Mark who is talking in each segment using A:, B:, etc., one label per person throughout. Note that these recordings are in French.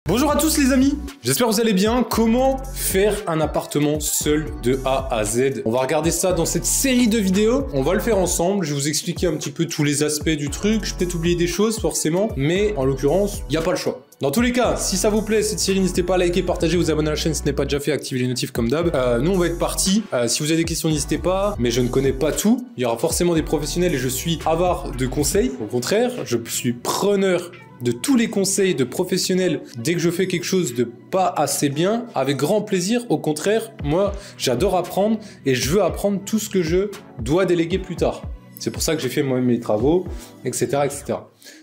A: Bonjour à tous les amis, j'espère que vous allez bien. Comment faire un appartement seul de A à Z? On va regarder ça dans cette série de vidéos. On va le faire ensemble, je vais vous expliquer un petit peu tous les aspects du truc. Je vais peut-être oublier des choses forcément, mais en l'occurrence, il n'y a pas le choix. Dans tous les cas, si ça vous plaît cette série, n'hésitez pas à liker, partager, vous abonner à la chaîne si ce n'est pas déjà fait, activer les notifs comme d'hab. Nous on va être partis. Si vous avez des questions, n'hésitez pas, mais je ne connais pas tout. Il y aura forcément des professionnels et je suis avare de conseils. Au contraire, je suis preneur de tous les conseils de professionnels dès que je fais quelque chose de pas assez bien, avec grand plaisir. Au contraire, moi j'adore apprendre et je veux apprendre tout ce que je dois déléguer plus tard. C'est pour ça que j'ai fait moi-même mes travaux, etc., etc.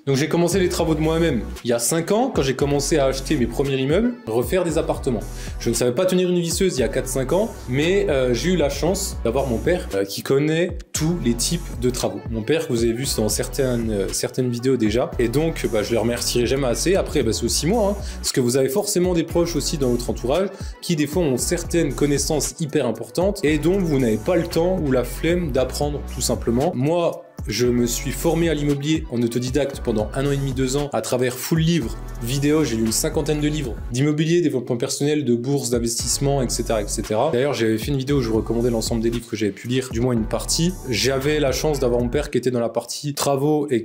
A: Donc j'ai commencé les travaux de moi-même il y a 5 ans, quand j'ai commencé à acheter mes premiers immeubles, refaire des appartements. Je ne savais pas tenir une visseuse il y a 4-5 ans, mais j'ai eu la chance d'avoir mon père qui connaît tous les types de travaux. Mon père que vous avez vu dans certaines vidéos déjà, et donc je le remercierai jamais assez. Après c'est aussi moi, hein, parce que vous avez forcément des proches aussi dans votre entourage qui des fois ont certaines connaissances hyper importantes et dont vous n'avez pas le temps ou la flemme d'apprendre tout simplement. Moi, je me suis formé à l'immobilier en autodidacte pendant 1 an et demi, 2 ans à travers full livres, vidéos, j'ai lu une 50aine de livres d'immobilier, développement personnel, de bourse, d'investissement, etc., etc. D'ailleurs, j'avais fait une vidéo où je vous recommandais l'ensemble des livres que j'avais pu lire, du moins une partie. J'avais la chance d'avoir mon père qui était dans la partie travaux et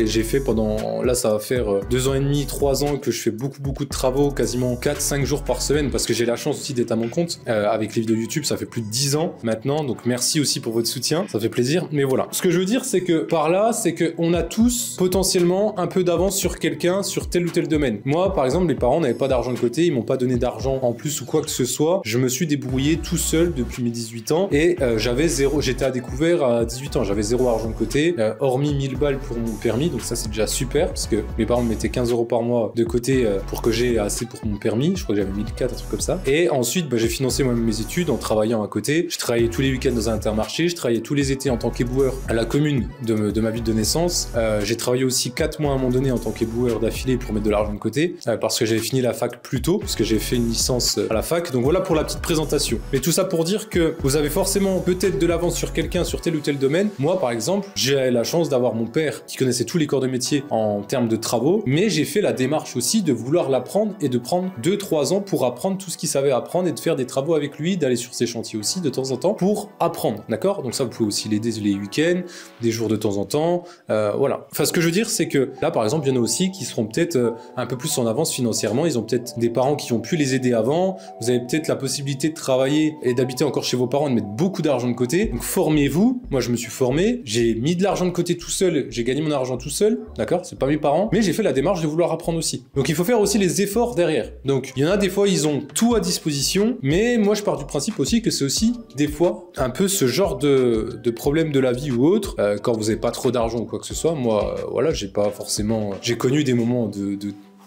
A: j'ai fait pendant, là ça va faire 2 ans et demi, 3 ans que je fais beaucoup de travaux, quasiment 4-5 jours par semaine parce que j'ai la chance aussi d'être à mon compte avec les vidéos YouTube, ça fait plus de 10 ans maintenant, donc merci aussi pour votre soutien, ça fait plaisir. Mais voilà, ce que je veux dire, c'est que par là, c'est qu'on a tous potentiellement un peu d'avance sur quelqu'un, sur tel ou tel domaine. Moi, par exemple, mes parents n'avaient pas d'argent de côté, ils m'ont pas donné d'argent en plus ou quoi que ce soit. Je me suis débrouillé tout seul depuis mes 18 ans et j'étais à découvert à 18 ans, j'avais 0 argent de côté, hormis 1000 balles pour mon permis, donc ça c'est déjà super parce que mes parents me mettaient 15 € par mois de côté pour que j'ai assez pour mon permis. Je crois que j'avais 1004, un truc comme ça. Et ensuite, j'ai financé moi-même mes études en travaillant à côté. Je travaillais tous les week-ends dans un Intermarché, je travaillais tous les étés en tant qu'éboueur à la commune de ma ville de naissance. J'ai travaillé aussi 4 mois à un moment donné en tant qu'éboueur d'affilée pour mettre de l'argent de côté parce que j'avais fini la fac plus tôt, parce que j'ai fait une licence à la fac. Donc voilà pour la petite présentation. Mais tout ça pour dire que vous avez forcément peut-être de l'avance sur quelqu'un sur tel ou tel domaine. Moi par exemple, j'ai la chance d'avoir mon père qui connaissait tous les corps de métier en termes de travaux, mais j'ai fait la démarche aussi de vouloir l'apprendre et de prendre 2-3 ans pour apprendre tout ce qu'il savait apprendre et de faire des travaux avec lui, d'aller sur ses chantiers aussi de temps en temps pour apprendre, d'accord? Donc ça vous pouvez aussi l'aider les week-ends, des jours de temps en temps, voilà. Enfin, ce que je veux dire, c'est que là, par exemple, il y en a aussi qui seront peut-être un peu plus en avance financièrement. Ils ont peut-être des parents qui ont pu les aider avant. Vous avez peut-être la possibilité de travailler et d'habiter encore chez vos parents et de mettre beaucoup d'argent de côté. Donc, formez-vous. Moi, je me suis formé. J'ai mis de l'argent de côté tout seul. J'ai gagné mon argent tout seul. D'accord? C'est pas mes parents. Mais j'ai fait la démarche de vouloir apprendre aussi. Donc, il faut faire aussi les efforts derrière. Donc, il y en a des fois, ils ont tout à disposition. Mais moi, je pars du principe aussi que c'est aussi des fois un peu ce genre de problème de la vie ou autre. Quand vous n'avez pas trop d'argent ou quoi que ce soit, moi, voilà, j'ai pas forcément... J'ai connu des moments de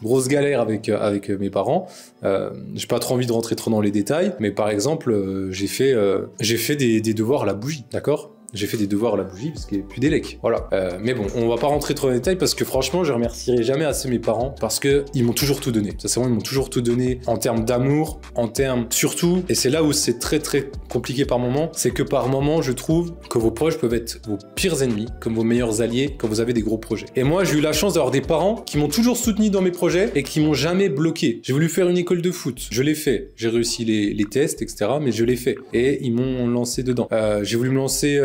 A: grosses galères avec mes parents. J'ai pas trop envie de rentrer trop dans les détails, mais par exemple, j'ai fait des devoirs à la bougie, d'accord ? J'ai fait des devoirs à la bougie parce qu'il n'y avait plus d'élec. Voilà. Mais bon, on va pas rentrer trop dans les détails parce que franchement, je remercierai jamais assez mes parents parce que ils m'ont toujours tout donné. Ça, c'est vraiment, ils m'ont toujours tout donné en termes d'amour, en termes surtout, et c'est là où c'est très compliqué par moment, c'est que par moment, je trouve que vos proches peuvent être vos pires ennemis, comme vos meilleurs alliés quand vous avez des gros projets. Et moi, j'ai eu la chance d'avoir des parents qui m'ont toujours soutenu dans mes projets et qui m'ont jamais bloqué. J'ai voulu faire une école de foot. Je l'ai fait. J'ai réussi les tests, etc. Mais je l'ai fait. Et ils m'ont lancé dedans. J'ai voulu me lancer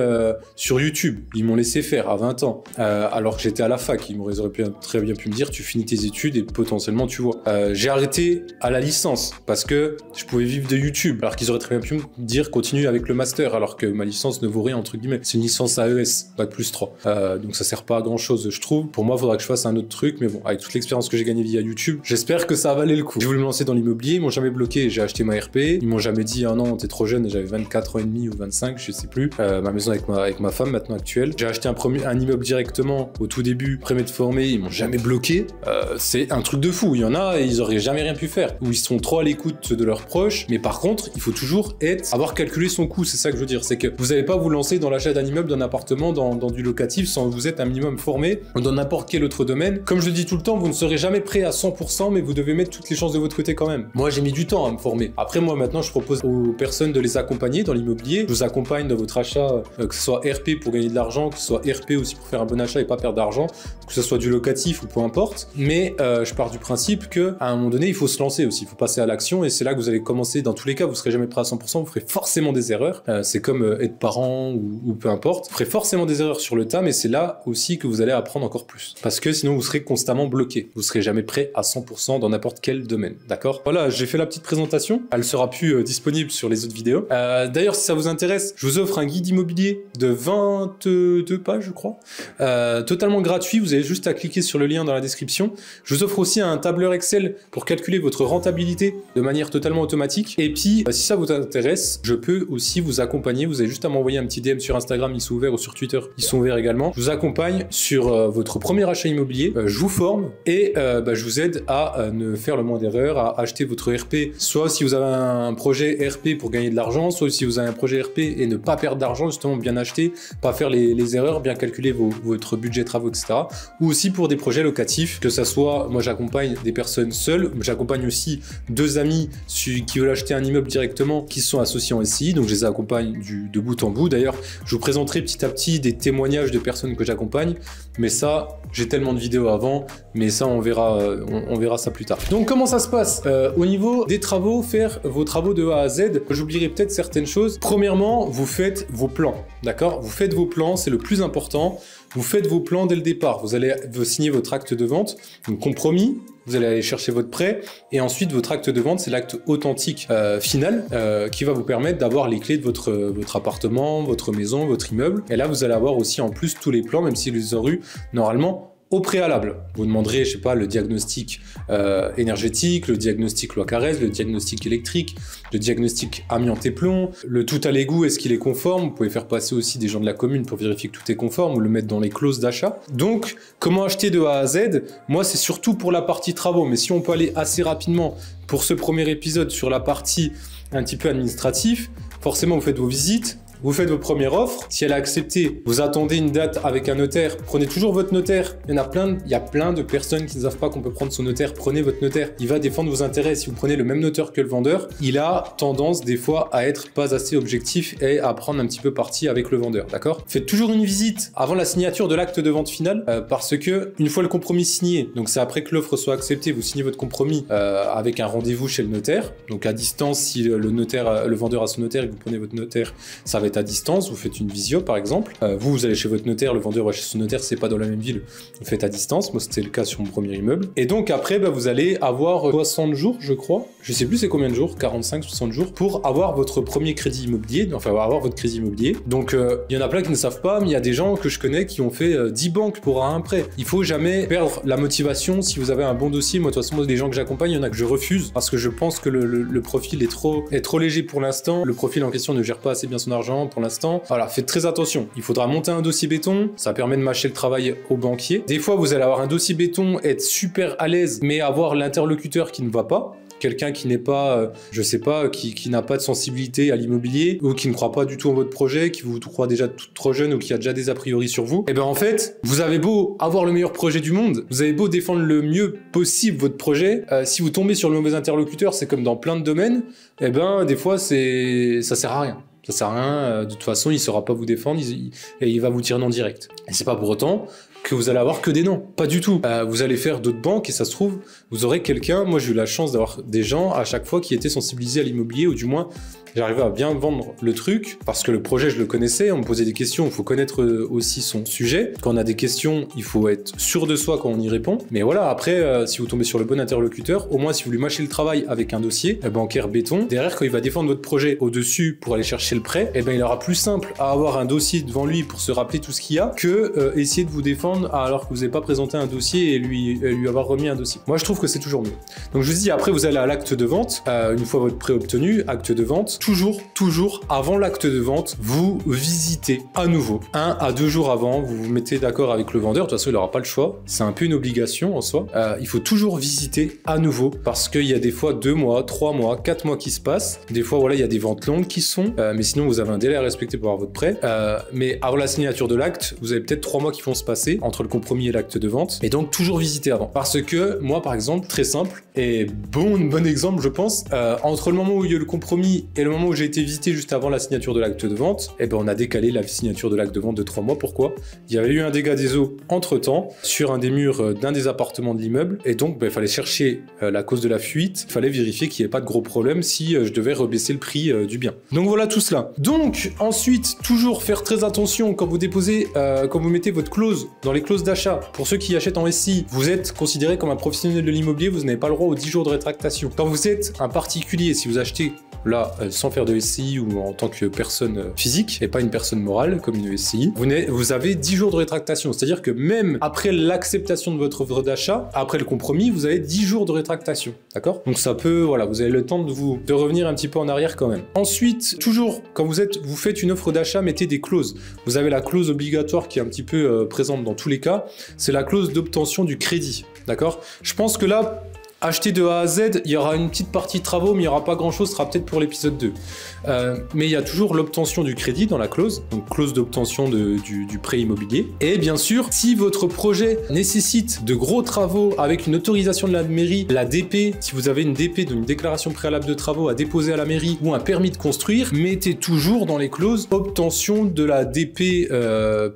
A: sur YouTube, ils m'ont laissé faire à 20 ans, alors que j'étais à la fac, ils auraient très bien pu me dire tu finis tes études et potentiellement tu vois. J'ai arrêté à la licence parce que je pouvais vivre de YouTube, alors qu'ils auraient très bien pu me dire continue avec le master, alors que ma licence ne vaut rien entre guillemets. C'est une licence AES, Bac+3, donc ça sert pas à grand chose je trouve. Pour moi, il faudra que je fasse un autre truc, mais bon, avec toute l'expérience que j'ai gagnée via YouTube, j'espère que ça a valé le coup. J'ai voulu me lancer dans l'immobilier, ils m'ont jamais bloqué, j'ai acheté ma RP, ils m'ont jamais dit ah non t'es trop jeune, j'avais 24 ans et demi ou 25, je sais plus, ma maison avec ma femme maintenant actuelle. J'ai acheté un immeuble directement au tout début, après m'être formé, ils m'ont jamais bloqué. C'est un truc de fou. Il y en a, ils auraient jamais rien pu faire, ou ils sont trop à l'écoute de leurs proches. Mais par contre, il faut toujours avoir calculé son coût. C'est ça que je veux dire, c'est que vous n'allez pas vous lancer dans l'achat d'un immeuble, d'un appartement, dans du locatif sans vous être un minimum formé ou dans n'importe quel autre domaine. Comme je le dis tout le temps, vous ne serez jamais prêt à 100%, mais vous devez mettre toutes les chances de votre côté quand même. Moi, j'ai mis du temps à me former. Après, moi, maintenant, je propose aux personnes de les accompagner dans l'immobilier. Je vous accompagne dans votre achat, que que ce soit RP pour gagner de l'argent, que ce soit RP aussi pour faire un bon achat et pas perdre d'argent, que ce soit du locatif ou peu importe. Mais je pars du principe qu'à un moment donné, il faut se lancer aussi, il faut passer à l'action et c'est là que vous allez commencer. Dans tous les cas, vous serez jamais prêt à 100%, vous ferez forcément des erreurs. C'est comme être parent ou peu importe. Vous ferez forcément des erreurs sur le tas, mais c'est là aussi que vous allez apprendre encore plus. Parce que sinon, vous serez constamment bloqué. Vous serez jamais prêt à 100% dans n'importe quel domaine. D'accord? Voilà, j'ai fait la petite présentation. Elle sera plus disponible sur les autres vidéos. D'ailleurs, si ça vous intéresse, je vous offre un guide immobilier de 22 pages, je crois. Totalement gratuit. Vous avez juste à cliquer sur le lien dans la description. Je vous offre aussi un tableur Excel pour calculer votre rentabilité de manière totalement automatique. Et puis, si ça vous intéresse, je peux aussi vous accompagner. Vous avez juste à m'envoyer un petit DM sur Instagram, ils sont ouverts, ou sur Twitter, ils sont ouverts également. Je vous accompagne sur votre premier achat immobilier. Je vous forme et je vous aide à ne faire le moins d'erreurs, à acheter votre RP. Soit si vous avez un projet RP pour gagner de l'argent, soit si vous avez un projet RP et ne pas perdre d'argent, justement bien acheter, pas faire les erreurs, bien calculer votre budget travaux, etc. Ou aussi pour des projets locatifs, que ça soit, moi j'accompagne des personnes seules, j'accompagne aussi 2 amis qui veulent acheter un immeuble directement, qui sont associés en SCI, donc je les accompagne de bout en bout. D'ailleurs, je vous présenterai petit à petit des témoignages de personnes que j'accompagne, mais ça, j'ai tellement de vidéos avant, mais ça on verra ça plus tard. Donc comment ça se passe au niveau des travaux, faire vos travaux de A à Z, j'oublierai peut-être certaines choses. Premièrement, vous faites vos plans, d'accord? Vous faites vos plans, c'est le plus important. Vous faites vos plans dès le départ. Vous allez signer votre acte de vente, donc compromis. Vous allez aller chercher votre prêt et ensuite votre acte de vente, c'est l'acte authentique final qui va vous permettre d'avoir les clés de votre appartement, votre maison, votre immeuble. Et là, vous allez avoir aussi en plus tous les plans, même s'ils les auront eu normalement au préalable. Vous demanderez, je sais pas, le diagnostic énergétique, le diagnostic loi Carrez, le diagnostic électrique, le diagnostic amiante et plomb, le tout à l'égout, est-ce qu'il est conforme? Vous pouvez faire passer aussi des gens de la commune pour vérifier que tout est conforme ou le mettre dans les clauses d'achat. Donc, comment acheter de A à Z? Moi, c'est surtout pour la partie travaux, mais si on peut aller assez rapidement pour ce premier épisode sur la partie un petit peu administrative, forcément, vous faites vos visites. Vous faites vos premières offres. Si elle a accepté, vous attendez une date avec un notaire. Prenez toujours votre notaire. Il y a plein de personnes qui ne savent pas qu'on peut prendre son notaire. Prenez votre notaire. Il va défendre vos intérêts. Si vous prenez le même notaire que le vendeur, il a tendance des fois à être pas assez objectif et à prendre un petit peu parti avec le vendeur. D'accord? Faites toujours une visite avant la signature de l'acte de vente final parce que une fois le compromis signé, donc c'est après que l'offre soit acceptée, vous signez votre compromis avec un rendez-vous chez le notaire. Donc à distance, si le vendeur a son notaire et que vous prenez votre notaire, ça va être à distance, vous faites une visio par exemple, vous allez chez votre notaire, le vendeur va chez son notaire, c'est pas dans la même ville, vous faites à distance, moi c'était le cas sur mon premier immeuble, et donc après vous allez avoir 60 jours je crois, je sais plus c'est combien de jours, 45-60 jours, pour avoir votre premier crédit immobilier, enfin avoir votre crédit immobilier, donc il y en a plein qui ne savent pas, mais il y a des gens que je connais qui ont fait 10 banques pour un prêt. Il faut jamais perdre la motivation si vous avez un bon dossier. Moi de toute façon, les gens que j'accompagne, il y en a que je refuse, parce que je pense que le profil est trop léger pour l'instant, le profil en question ne gère pas assez bien son argent pour l'instant. Voilà, faites très attention. Il faudra monter un dossier béton, ça permet de mâcher le travail au banquier. Des fois, vous allez avoir un dossier béton, être super à l'aise, mais avoir l'interlocuteur qui ne va pas. Quelqu'un qui n'est pas, je sais pas, qui n'a pas de sensibilité à l'immobilier ou qui ne croit pas du tout en votre projet, qui vous croit déjà trop jeune ou qui a déjà des a priori sur vous, et ben en fait, vous avez beau avoir le meilleur projet du monde, vous avez beau défendre le mieux possible votre projet, si vous tombez sur le mauvais interlocuteur, c'est comme dans plein de domaines, et ben des fois ça sert à rien. Ça sert à rien, de toute façon, il ne saura pas vous défendre et il va vous tirer non direct. Et c'est pas pour autant que vous allez avoir que des noms. Pas du tout. Vous allez faire d'autres banques et ça se trouve, vous aurez quelqu'un, moi j'ai eu la chance d'avoir des gens à chaque fois qui étaient sensibilisés à l'immobilier ou du moins j'arrivais à bien vendre le truc parce que le projet je le connaissais, on me posait des questions, il faut connaître aussi son sujet. Quand on a des questions, il faut être sûr de soi quand on y répond. Mais voilà, après, si vous tombez sur le bon interlocuteur, au moins si vous lui mâchez le travail avec un dossier bancaire béton, derrière quand il va défendre votre projet au-dessus pour aller chercher le prêt, et ben il aura plus simple à avoir un dossier devant lui pour se rappeler tout ce qu'il y a que essayer de vous défendre alors que vous n'avez pas présenté un dossier et lui avoir remis un dossier. Moi je trouve que c'est toujours mieux. Donc je vous dis, après vous allez à l'acte de vente, une fois votre prêt obtenu, acte de vente, toujours avant l'acte de vente, vous visitez à nouveau. 1 à 2 jours avant, vous vous mettez d'accord avec le vendeur, de toute façon il n'aura pas le choix, c'est un peu une obligation en soi. Il faut toujours visiter à nouveau parce qu'il y a des fois 2 mois, 3 mois, 4 mois qui se passent. Des fois voilà, il y a des ventes longues qui sont, mais sinon vous avez un délai à respecter pour avoir votre prêt. Mais avant la signature de l'acte, vous avez peut-être 3 mois qui vont se passer entre le compromis et l'acte de vente. Et donc toujours visiter avant. Parce que moi par exemple, très simple, Et bon exemple, je pense, entre le moment où il y a eu le compromis et le moment où j'ai été visité juste avant la signature de l'acte de vente, eh ben on a décalé la signature de l'acte de vente de 3 mois. Pourquoi? Il y avait eu un dégât des eaux entre-temps sur un des murs d'un des appartements de l'immeuble, et donc il fallait chercher la cause de la fuite, il fallait vérifier qu'il n'y ait pas de gros problème si je devais rebaisser le prix du bien. Donc voilà tout cela. Donc ensuite, toujours faire très attention quand vous déposez, quand vous mettez votre clause dans les clauses d'achat. Pour ceux qui achètent en SCI, vous êtes considéré comme un professionnel de l'immobilier, vous n'avez pas le droit aux 10 jours de rétractation. Quand vous êtes un particulier, si vous achetez là, sans faire de SCI ou en tant que personne physique et pas une personne morale comme une SCI, vous avez 10 jours de rétractation. C'est-à-dire que même après l'acceptation de votre offre d'achat, après le compromis, vous avez 10 jours de rétractation. D'accord? Donc ça peut, voilà, vous avez le temps de revenir un petit peu en arrière quand même. Ensuite, toujours, quand vous faites une offre d'achat, mettez des clauses. Vous avez la clause obligatoire qui est un petit peu présente dans tous les cas. C'est la clause d'obtention du crédit. D'accord? Je pense que là, acheter de A à Z, il y aura une petite partie de travaux, mais il n'y aura pas grand-chose, ce sera peut-être pour l'épisode 2. Mais il y a toujours l'obtention du crédit dans la clause, donc clause d'obtention du prêt immobilier. Et bien sûr, si votre projet nécessite de gros travaux avec une autorisation de la mairie, la DP, si vous avez une DP, donc une déclaration préalable de travaux à déposer à la mairie ou un permis de construire, mettez toujours dans les clauses obtention de la DP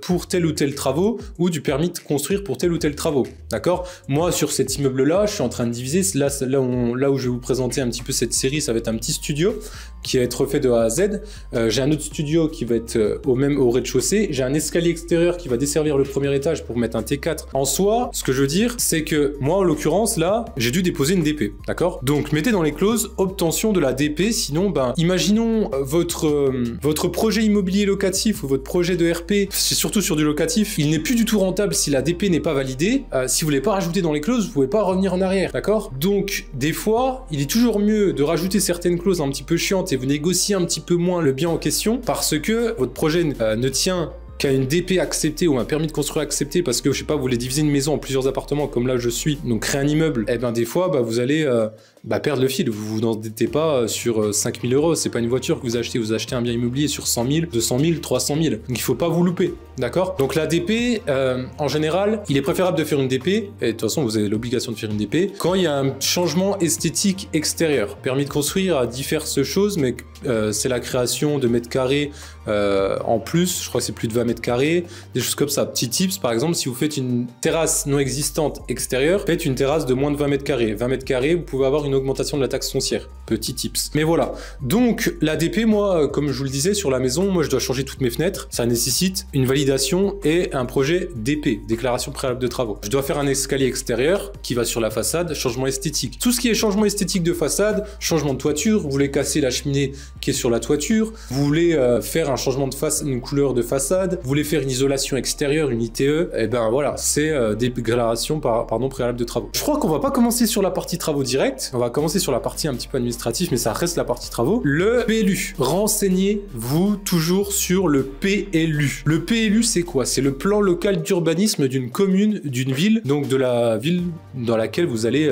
A: pour tel ou tel travaux ou du permis de construire pour tel ou tel travaux. D'accord? Moi, sur cet immeuble-là, je suis en train de diviser. Là où je vais vous présenter un petit peu cette série, ça va être un petit studio qui va être refait de A à Z. J'ai un autre studio qui va être au rez-de-chaussée. J'ai un escalier extérieur qui va desservir le premier étage pour mettre un T4. En soi, ce que je veux dire, c'est que moi, en l'occurrence, là, j'ai dû déposer une DP. D'accord? Donc, mettez dans les clauses obtention de la DP. Sinon, imaginons votre projet immobilier locatif ou votre projet de RP, c'est surtout sur du locatif, il n'est plus du tout rentable si la DP n'est pas validée. Si vous ne voulez pas rajouter dans les clauses, vous ne pouvez pas revenir en arrière. D'accord? Donc, des fois, il est toujours mieux de rajouter certaines clauses un petit peu chiantes et vous négociez un petit peu moins le bien en question parce que votre projet ne tient qu'à une DP acceptée ou un permis de construire accepté parce que, je sais pas, vous voulez diviser une maison en plusieurs appartements comme là je suis, donc créer un immeuble, et des fois, vous allez perdre le fil. Vous vous endettez pas sur 5 000 euros, c'est pas une voiture que vous achetez un bien immobilier sur 100 000, 200 000, 300 000. Donc il faut pas vous louper, d'accord? Donc la DP, en général, il est préférable de faire une DP, et de toute façon vous avez l'obligation de faire une DP, quand il y a un changement esthétique extérieur. Permis de construire a diverses choses, mais c'est la création de mètres carrés en plus, je crois que c'est plus de 20 mètres carrés, des choses comme ça. Petit tips, par exemple, si vous faites une terrasse non existante extérieure, faites une terrasse de moins de 20 mètres carrés. 20 mètres carrés, vous pouvez avoir une augmentation de la taxe foncière. Petit tips. Mais voilà. Donc, la DP, moi, comme je vous le disais, sur la maison, moi, je dois changer toutes mes fenêtres. Ça nécessite une validation et un projet DP, déclaration préalable de travaux. Je dois faire un escalier extérieur qui va sur la façade, changement esthétique. Tout ce qui est changement esthétique de façade, changement de toiture, vous voulez casser la cheminée qui est sur la toiture, vous voulez faire un changement de façade, une couleur de façade, vous voulez faire une isolation extérieure, une ITE, et voilà, c'est déclaration préalable de travaux. Je crois qu'on va pas commencer sur la partie travaux directs, on va commencer sur la partie un petit peu administrative, mais ça reste la partie travaux. Le PLU. Renseignez-vous toujours sur le PLU. Le PLU, c'est quoi? C'est le plan local d'urbanisme d'une commune, d'une ville, donc de la ville dans laquelle vous allez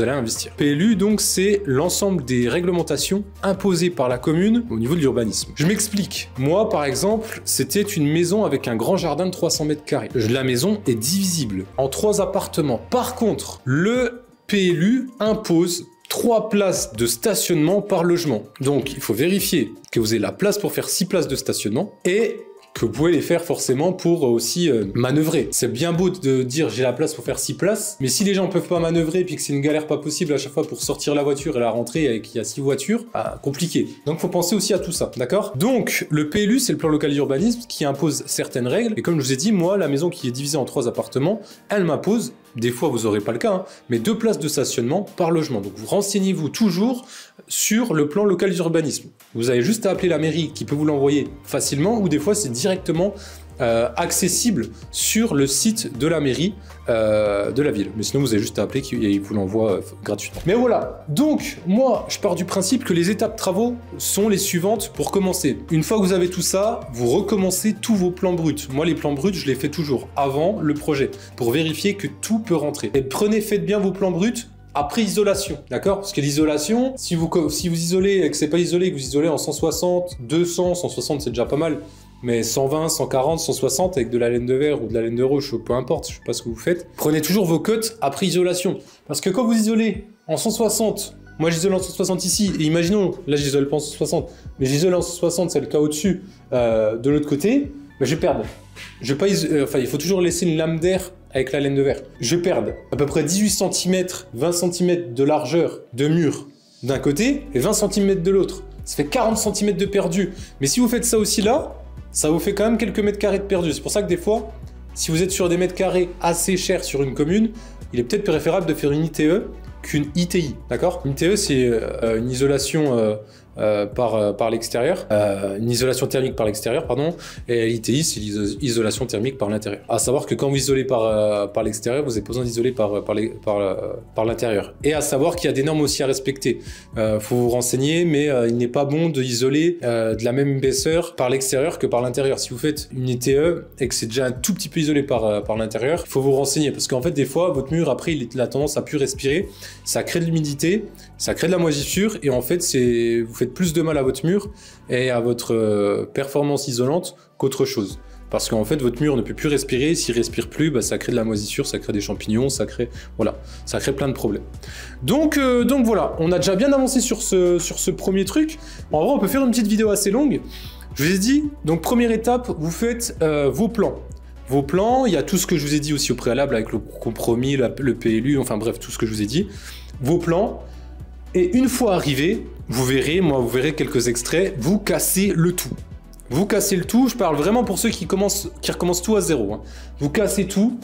A: investir. PLU, donc, c'est l'ensemble des réglementations imposées par la commune au niveau de l'urbanisme. Je m'explique. Moi, par exemple, c'était une maison avec un grand jardin de 300 mètres carrés. La maison est divisible en 3 appartements. Par contre, le PLU impose 3 places de stationnement par logement. Donc, il faut vérifier que vous avez la place pour faire 6 places de stationnement et que vous pouvez les faire forcément pour aussi manœuvrer. C'est bien beau de dire j'ai la place pour faire 6 places, mais si les gens peuvent pas manœuvrer puis que c'est une galère pas possible à chaque fois pour sortir la voiture et la rentrer et qu'il y a 6 voitures, compliqué. Donc faut penser aussi à tout ça, d'accord? Donc le PLU, c'est le plan local d'urbanisme qui impose certaines règles, et comme je vous ai dit, moi la maison qui est divisée en 3 appartements, elle m'impose, des fois vous n'aurez pas le cas, mais 2 places de stationnement par logement. Donc vous renseignez-vous toujours sur le plan local d'urbanisme. Vous avez juste à appeler la mairie qui peut vous l'envoyer facilement, ou des fois c'est directement accessible sur le site de la mairie de la ville. Mais sinon vous avez juste à appeler et ils vous l'envoient gratuitement. Mais voilà, donc moi je pars du principe que les étapes travaux sont les suivantes pour commencer. Une fois que vous avez tout ça, vous recommencez tous vos plans bruts. Moi les plans bruts je les fais toujours avant le projet pour vérifier que tout peut rentrer. Et faites bien vos plans bruts après isolation, d'accord? Parce que l'isolation, si vous isolez et que c'est pas isolé, que vous isolez en 160, 200, 160 c'est déjà pas mal, mais 120, 140, 160 avec de la laine de verre ou de la laine de roche, peu importe, je sais pas ce que vous faites, prenez toujours vos cotes après isolation. Parce que quand vous isolez en 160, moi j'isole en 160 ici, et imaginons, là j'isole pas en 160, mais j'isole en 160, c'est le cas au-dessus, de l'autre côté, bah, je vais perdre. Je vais pas enfin, il faut toujours laisser une lame d'air avec la laine de verre. Je vais perdre à peu près 18 cm, 20 cm de largeur de mur d'un côté, et 20 cm de l'autre. Ça fait 40 cm de perdu. Mais si vous faites ça aussi là, ça vous fait quand même quelques mètres carrés de perdu. C'est pour ça que des fois, si vous êtes sur des mètres carrés assez chers sur une commune, il est peut-être préférable de faire une ITE qu'une ITI, d'accord? Une ITE, c'est une isolation par l'extérieur, une isolation thermique par l'extérieur, pardon, et l'ITI, c'est l'isolation thermique par l'intérieur. À savoir que quand vous isolez par l'extérieur, vous avez besoin d'isoler par l'intérieur. Et à savoir qu'il y a des normes aussi à respecter. Faut vous renseigner, mais il n'est pas bon d'isoler de la même épaisseur par l'extérieur que par l'intérieur. Si vous faites une ITE et que c'est déjà un tout petit peu isolé par l'intérieur, il faut vous renseigner, parce qu'en fait, des fois, votre mur, après, il a tendance à plus respirer, ça crée de l'humidité, ça crée de la moisissure, et en fait, vous faites plus de mal à votre mur et à votre performance isolante qu'autre chose. Parce qu'en fait, votre mur ne peut plus respirer. S'il respire plus, bah, ça crée de la moisissure, ça crée des champignons, ça crée plein de problèmes. Donc voilà, on a déjà bien avancé sur ce premier truc. En vrai, on peut faire une petite vidéo assez longue. Je vous ai dit, donc première étape, vous faites vos plans. Vos plans, il y a tout ce que je vous ai dit aussi au préalable avec le compromis, le PLU, enfin bref, tout ce que je vous ai dit. Vos plans. Et une fois arrivé, vous verrez quelques extraits, vous cassez le tout. Vous cassez le tout, je parle vraiment pour ceux qui recommencent tout à zéro. Hein. Vous cassez tout,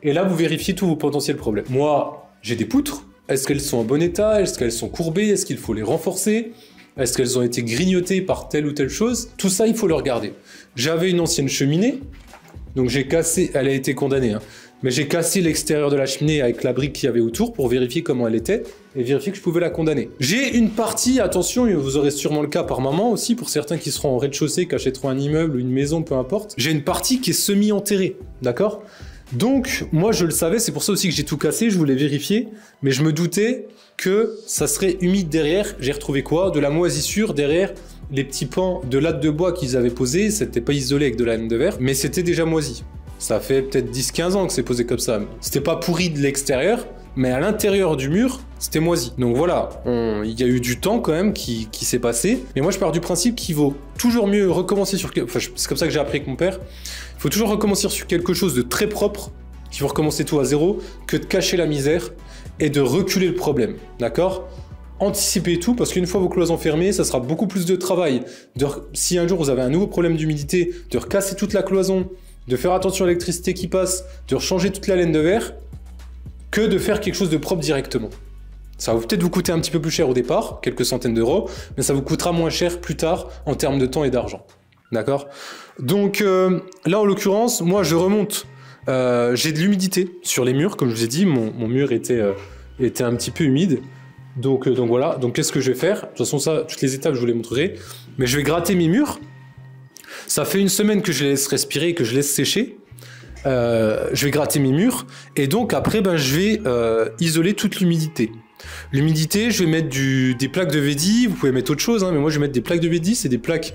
A: et là vous vérifiez tous vos potentiels problèmes. Moi, j'ai des poutres. Est-ce qu'elles sont en bon état? Est-ce qu'elles sont courbées? Est-ce qu'il faut les renforcer? Est-ce qu'elles ont été grignotées par telle ou telle chose? Tout ça, il faut le regarder. J'avais une ancienne cheminée, donc j'ai cassé, elle a été condamnée, hein. Mais j'ai cassé l'extérieur de la cheminée avec la brique qu'il y avait autour pour vérifier comment elle était et vérifier que je pouvais la condamner. J'ai une partie, attention, vous aurez sûrement le cas par moment aussi, pour certains qui seront en rez-de-chaussée, qui achèteront un immeuble ou une maison, peu importe. J'ai une partie qui est semi-enterrée, d'accord? Donc, moi je le savais, c'est pour ça aussi que j'ai tout cassé, je voulais vérifier, mais je me doutais que ça serait humide derrière. J'ai retrouvé quoi? De la moisissure derrière les petits pans de lattes de bois qu'ils avaient posés, c'était pas isolé avec de la laine de verre, mais c'était déjà moisi. Ça fait peut-être 10-15 ans que c'est posé comme ça. C'était pas pourri de l'extérieur, mais à l'intérieur du mur, c'était moisi. Donc voilà, il y a eu du temps quand même qui s'est passé. Mais moi, je pars du principe qu'il vaut toujours mieux recommencer sur... Enfin, c'est comme ça que j'ai appris avec mon père. Il faut toujours recommencer sur quelque chose de très propre, qu'il faut recommencer tout à zéro, que de cacher la misère et de reculer le problème. D'accord ? Anticipez tout, parce qu'une fois vos cloisons fermées, ça sera beaucoup plus de travail. Si un jour vous avez un nouveau problème d'humidité, de recasser toute la cloison, de faire attention à l'électricité qui passe, de changer toute la laine de verre, que de faire quelque chose de propre directement. Ça va peut-être vous coûter un petit peu plus cher au départ, quelques centaines d'euros, mais ça vous coûtera moins cher plus tard en termes de temps et d'argent. D'accord? Donc là, en l'occurrence, moi je remonte. J'ai de l'humidité sur les murs, comme je vous ai dit, mon mur était un petit peu humide. Donc voilà, donc qu'est-ce que je vais faire? De toute façon, ça, toutes les étapes, je vous les montrerai. Mais je vais gratter mes murs. Ça fait une semaine que je les laisse respirer et que je laisse sécher. Je vais gratter mes murs. Et donc après, je vais isoler toute l'humidité. L'humidité, je vais mettre des plaques de Vedi. Vous pouvez mettre autre chose, hein, mais moi je vais mettre des plaques de Vedi. C'est des plaques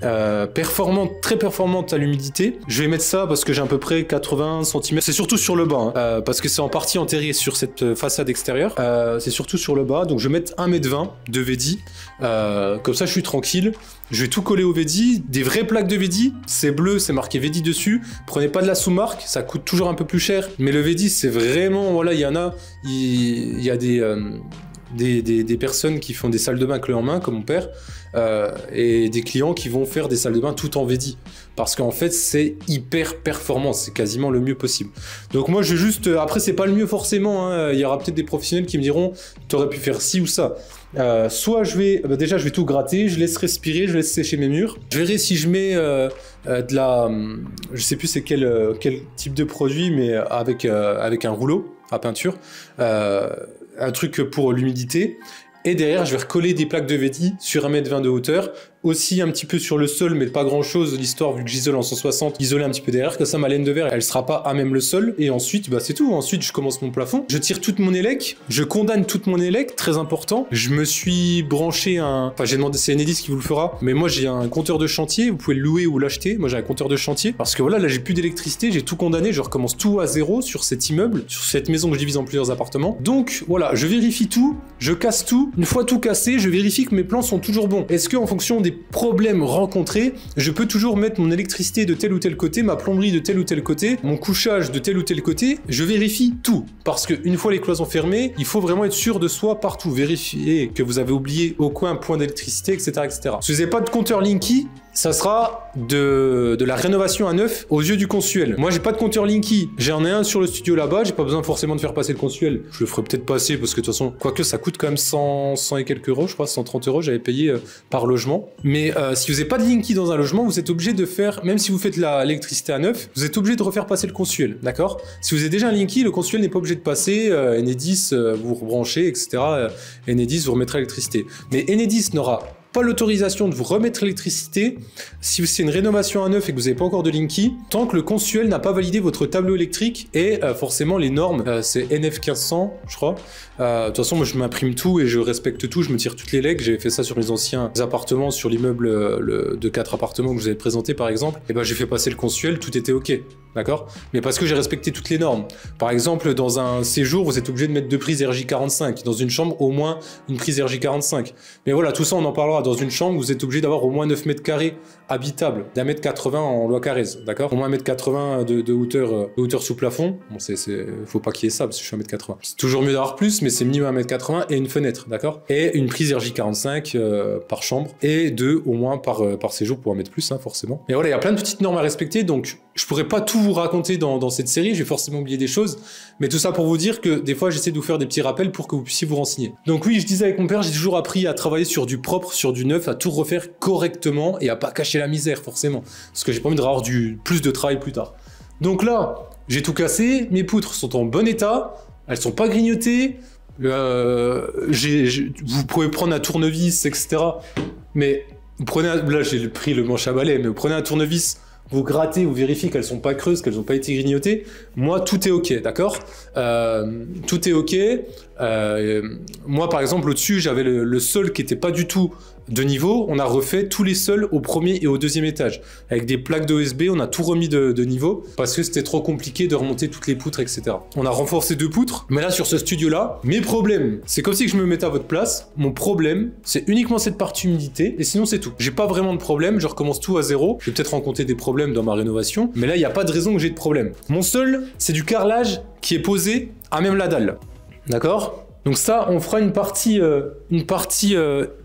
A: performantes, très performantes à l'humidité. Je vais mettre ça parce que j'ai à peu près 80 cm. C'est surtout sur le bas, hein, parce que c'est en partie enterré sur cette façade extérieure. C'est surtout sur le bas. Donc je vais mettre 1,20 m de Vedi. Comme ça, je suis tranquille. Je vais tout coller au Vedi. Des vraies plaques de Vedi. C'est bleu, c'est marqué Vedi dessus. Prenez pas de la sous-marque. Ça coûte toujours un peu plus cher. Mais le Vedi, c'est vraiment... Voilà, il y en a... Il y a des personnes qui font des salles de bain clé en main, comme mon père, et des clients qui vont faire des salles de bain tout en Vedi. Parce qu'en fait, c'est hyper performant, c'est quasiment le mieux possible. Donc moi, je vais juste... Après, c'est pas le mieux forcément, hein. Il y aura peut-être des professionnels qui me diront « T'aurais pu faire ci ou ça ». Soit je vais... déjà, je vais tout gratter, je laisse respirer, je laisse sécher mes murs. Je verrai si je mets de la... je sais plus c'est quel type de produit, mais avec un rouleau à peinture. Un truc pour l'humidité. Et derrière, je vais recoller des plaques de Vedi sur 1,20 m de hauteur aussi un petit peu sur le sol, mais pas grand chose, l'histoire vu que j'isole en 160, isoler un petit peu derrière, que ça ma laine de verre, elle sera pas à même le sol, et ensuite, bah c'est tout, ensuite je commence mon plafond, je tire toute mon élec, je condamne toute mon élec, très important, je me suis branché enfin j'ai demandé, c'est Enedis qui vous le fera, mais moi j'ai un compteur de chantier, vous pouvez le louer ou l'acheter, moi j'ai un compteur de chantier, parce que voilà, là j'ai plus d'électricité, j'ai tout condamné, je recommence tout à zéro sur cet immeuble, sur cette maison que je divise en plusieurs appartements, donc voilà, je vérifie tout, je casse tout, une fois tout cassé, je vérifie que mes plans sont toujours bons. Est-ce que en fonction des problèmes rencontrés, je peux toujours mettre mon électricité de tel ou tel côté, ma plomberie de tel ou tel côté, mon couchage de tel ou tel côté, je vérifie tout. Parce que une fois les cloisons fermées, il faut vraiment être sûr de soi partout. Vérifier que vous avez oublié au coin un point d'électricité, etc., etc. Si vous n'avez pas de compteur Linky, ça sera de la rénovation à neuf aux yeux du consuel. Moi, j'ai pas de compteur Linky. J'en ai un sur le studio là-bas. J'ai pas besoin forcément de faire passer le consuel. Je le ferai peut-être passer parce que de toute façon, quoique ça coûte quand même 100 et quelques euros, je crois, 130 euros, j'avais payé par logement. Mais si vous n'avez pas de Linky dans un logement, vous êtes obligé de faire, même si vous faites l'électricité à neuf, vous êtes obligé de refaire passer le consuel, d'accord? Si vous avez déjà un Linky, le consuel n'est pas obligé de passer. Enedis, vous rebranchez, etc. Enedis, vous remettrez l'électricité. Mais Enedis n'aura pas l'autorisation de vous remettre l'électricité si c'est une rénovation à neuf et que vous n'avez pas encore de Linky, tant que le consuel n'a pas validé votre tableau électrique et forcément les normes, c'est NF 1500, je crois. De toute façon, moi je m'imprime tout et je respecte tout, je me tire toutes les legs. J'avais fait ça sur mes anciens appartements, sur l'immeuble de 4 appartements que je vous avais présenté par exemple. Et ben j'ai fait passer le consuel, tout était ok, d'accord? Mais parce que j'ai respecté toutes les normes. Par exemple, dans un séjour, vous êtes obligé de mettre 2 prises RJ45. Dans une chambre, au moins une prise RJ45. Mais voilà, tout ça on en parlera. Dans une chambre, vous êtes obligé d'avoir au moins 9 mètres carrés habitables, d'1 mètre 80 en loi Carrez, d'accord? Au moins 1 mètre 80 de hauteur sous plafond. Bon, faut pas qu'il y ait ça parce que je suis 1 mètre 80. C'est toujours mieux d'avoir plus, mais c'est minimum 1 mètre 80 et une fenêtre, d'accord? Et une prise RJ45 par chambre et 2 au moins par séjour pour en mettre plus, hein, forcément. Mais voilà, il y a plein de petites normes à respecter, donc je pourrais pas tout vous raconter dans cette série, j'ai forcément oublié des choses, mais tout ça pour vous dire que des fois j'essaie de vous faire des petits rappels pour que vous puissiez vous renseigner. Donc oui, je disais avec mon père, j'ai toujours appris à travailler sur du propre, sur du neuf, à tout refaire correctement et à pas cacher la misère forcément, parce que j'ai pas envie de avoir plus de travail plus tard. Donc là, j'ai tout cassé, mes poutres sont en bon état, elles sont pas grignotées, vous pouvez prendre un tournevis, etc. Mais vous prenez là j'ai pris le manche à balai, mais vous prenez un tournevis, vous grattez, vous vérifiez qu'elles sont pas creuses, qu'elles n'ont pas été grignotées. Moi, tout est ok, d'accord? Tout est ok. Moi, par exemple, au-dessus, j'avais le sol qui était pas du tout de niveau. On a refait tous les sols au premier et au deuxième étage. Avec des plaques d'OSB, on a tout remis de niveau parce que c'était trop compliqué de remonter toutes les poutres, etc. On a renforcé 2 poutres. Mais là, sur ce studio-là, mes problèmes, c'est comme si je me mettais à votre place. Mon problème, c'est uniquement cette partie humidité et sinon, c'est tout. J'ai pas vraiment de problème. Je recommence tout à zéro. Je vais peut-être rencontrer des problèmes dans ma rénovation. Mais là, il n'y a pas de raison que j'ai de problème. Mon sol, c'est du carrelage qui est posé à même la dalle. D'accord? Donc ça, on fera une partie DPE,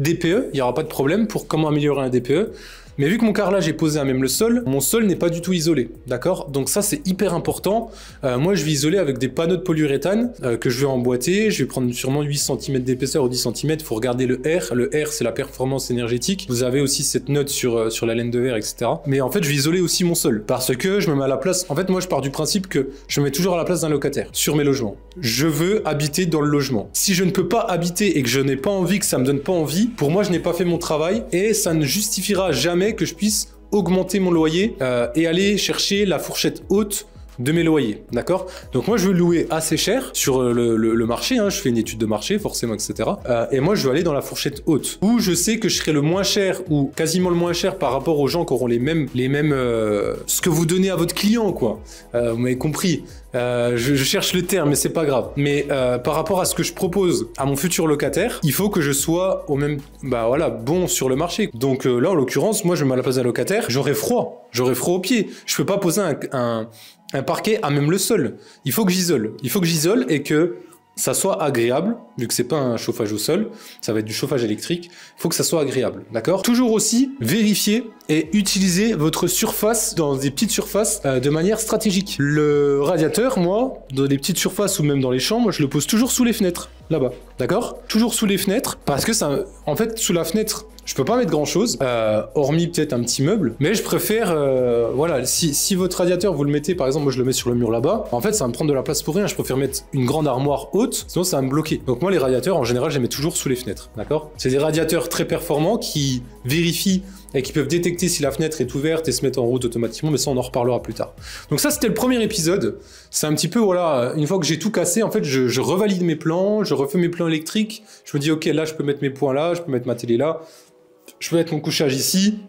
A: il n'y aura pas de problème pour comment améliorer un DPE. Mais vu que mon carrelage est posé à même le sol, mon sol n'est pas du tout isolé, d'accord? Donc ça, c'est hyper important. Moi, je vais isoler avec des panneaux de polyuréthane que je vais emboîter. Je vais prendre sûrement 8 cm d'épaisseur ou 10 cm. Il faut regarder le R. Le R, c'est la performance énergétique. Vous avez aussi cette note sur la laine de verre, etc. Mais en fait, je vais isoler aussi mon sol parce que je me mets à la place... En fait, moi, je pars du principe que je me mets toujours à la place d'un locataire sur mes logements. Je veux habiter dans le logement. Si je ne peux pas habiter et que je n'ai pas envie, que ça me donne pas envie, pour moi, je n'ai pas fait mon travail et ça ne justifiera jamais que je puisse augmenter mon loyer et aller chercher la fourchette haute de mes loyers, d'accord? Donc moi je veux louer assez cher sur le marché, hein, je fais une étude de marché forcément, etc. Et moi je veux aller dans la fourchette haute, où je sais que je serai le moins cher ou quasiment le moins cher par rapport aux gens qui auront les mêmes ce que vous donnez à votre client, quoi. Vous m'avez compris. Je cherche le terme, mais c'est pas grave. Mais par rapport à ce que je propose à mon futur locataire, il faut que je sois au même, bon sur le marché. Donc là, en l'occurrence, moi, je me mets à la place d'un locataire, j'aurai froid aux pieds. Je peux pas poser un parquet à même le sol. Il faut que j'isole. Il faut que j'isole et que ça soit agréable, vu que c'est pas un chauffage au sol, ça va être du chauffage électrique, il faut que ça soit agréable, d'accord? Toujours aussi, vérifier et utiliser votre surface dans des petites surfaces de manière stratégique. Le radiateur, moi, dans les petites surfaces ou même dans les chambres, je le pose toujours sous les fenêtres. là-bas, d'accord? Toujours sous les fenêtres, parce que ça, en fait, sous la fenêtre, je peux pas mettre grand-chose, hormis peut-être un petit meuble, mais je préfère, voilà, si votre radiateur, vous le mettez, par exemple, moi je le mets sur le mur là-bas, en fait, ça va me prendre de la place pour rien, je préfère mettre une grande armoire haute, sinon ça va me bloquer. Donc moi, les radiateurs, en général, je les mets toujours sous les fenêtres, d'accord? C'est des radiateurs très performants qui vérifient et qui peuvent détecter si la fenêtre est ouverte et se mettre en route automatiquement, mais ça on en reparlera plus tard. Donc ça c'était le premier épisode, c'est un petit peu, voilà, une fois que j'ai tout cassé, en fait je revalide mes plans, je refais mes plans électriques, je me dis ok là je peux mettre mes points là, je peux mettre ma télé là, je peux mettre mon couchage ici,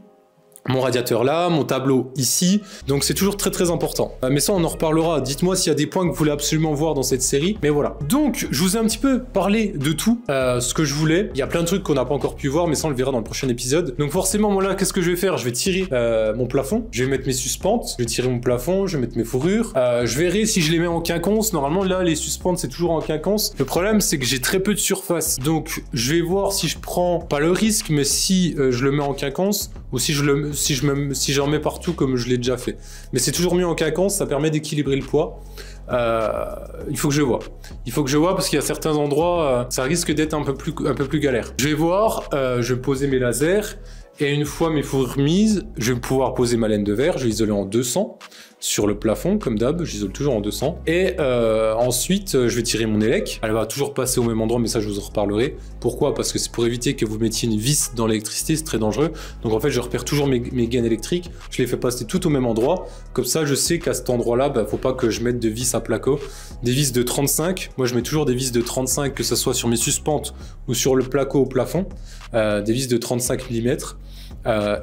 A: mon radiateur là, mon tableau ici, donc c'est toujours très très important. Mais ça on en reparlera, dites-moi s'il y a des points que vous voulez absolument voir dans cette série, mais voilà. Donc je vous ai un petit peu parlé de tout, ce que je voulais, il y a plein de trucs qu'on n'a pas encore pu voir, mais ça on le verra dans le prochain épisode. Donc forcément moi là, qu'est-ce que je vais faire? Je vais tirer mon plafond, je vais mettre mes suspentes, je vais tirer mon plafond, je vais mettre mes fourrures, je verrai si je les mets en quinconce, normalement là les suspentes c'est toujours en quinconce. Le problème c'est que j'ai très peu de surface, donc je vais voir si je prends, pas le risque, mais si je le mets en quinconce, ou si j'en mets partout comme je l'ai déjà fait. Mais c'est toujours mieux en quinconce, ça permet d'équilibrer le poids. Il faut que je vois. Il faut que je vois parce qu'il y a certains endroits, ça risque d'être un peu plus galère. Je vais voir, je vais poser mes lasers, et une fois mes fourrures mises, je vais pouvoir poser ma laine de verre, je vais isoler en 200 sur le plafond, comme d'hab, j'isole toujours en 200. Et ensuite, je vais tirer mon élec. Elle va toujours passer au même endroit, mais ça, je vous en reparlerai. Pourquoi? Parce que c'est pour éviter que vous mettiez une vis dans l'électricité, c'est très dangereux. Donc en fait, je repère toujours mes gaines électriques, je les fais passer tout au même endroit. Comme ça, je sais qu'à cet endroit-là, bah, faut pas que je mette de vis à placo. Des vis de 35, moi je mets toujours des vis de 35, que ce soit sur mes suspentes ou sur le placo au plafond. Des vis de 35 mm.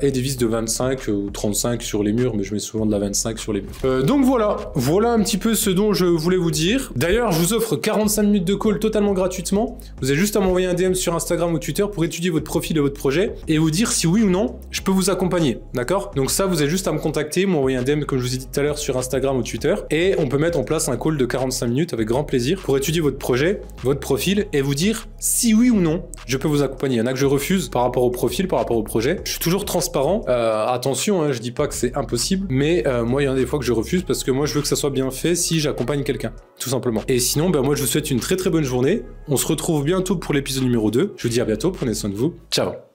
A: Et des vis de 25 ou 35 sur les murs, mais je mets souvent de la 25 sur les murs. Donc voilà un petit peu ce dont je voulais vous dire. D'ailleurs, je vous offre 45 minutes de call totalement gratuitement. Vous avez juste à m'envoyer un DM sur Instagram ou Twitter pour étudier votre profil et votre projet et vous dire si oui ou non je peux vous accompagner, d'accord? Donc ça, vous avez juste à me contacter, m'envoyer un DM comme je vous ai dit tout à l'heure sur Instagram ou Twitter et on peut mettre en place un call de 45 minutes avec grand plaisir pour étudier votre projet, votre profil et vous dire si oui ou non je peux vous accompagner. Il y en a que je refuse par rapport au profil, par rapport au projet. Je suis toujours transparent. Attention, hein, je dis pas que c'est impossible, mais moi, il y en a des fois que je refuse parce que moi, je veux que ça soit bien fait si j'accompagne quelqu'un, tout simplement. Et sinon, moi, je vous souhaite une très très bonne journée. On se retrouve bientôt pour l'épisode numéro 2. Je vous dis à bientôt, prenez soin de vous. Ciao!